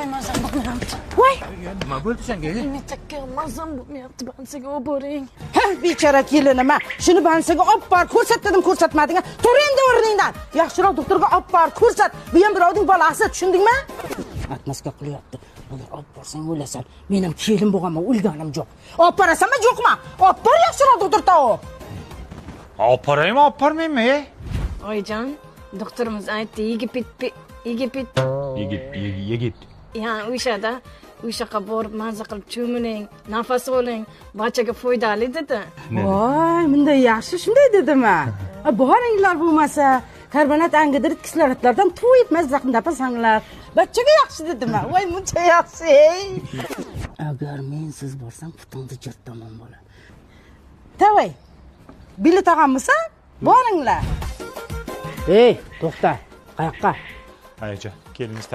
Voy mazam bo'lmayapti. Voy, Nima bo'ldi senga? Metakka mazam bo'lmayapti. Bansiga olib boring. ha, bechora kelinim ha. Shuni bansiga olib bor, ko'rsat dedim, ko'rsatmading. Tur endi o'rningdan. Yaxshiroq doktorga olib bor, ko'rsat. Bu ham birovning bolasi, tushundingmi? Atmasga qilyapti. Agar olib borsang o'lasan. Mening kelim bo'lganman, o'lganim yo'q. Olib borasanmi, yo'qmi? Olib bor yaxshiroq doktor topib. Olib boraymi, olib bormaymi? Oyijon, doktorimiz aytdi, Yigit. Yigit. Ya, o'shaqa borib maza qilib cho'miling, nafas oling, barchaga foydali dedi. Voy, bunday yaxshi shunday dedim-a. Boringlar bo'lmasa, karbonat angidrid kislorodlardan to'yib mazza qilib Barchaga yaxshi dedim-a. Voy, buncha yaxshi. Agar men siz borsam, putingni jirtaman bo'la. Tavay. Bilet olganmisan? Boringlar. Ey, to'xta. Qayoqqa? Ayajon, keliniz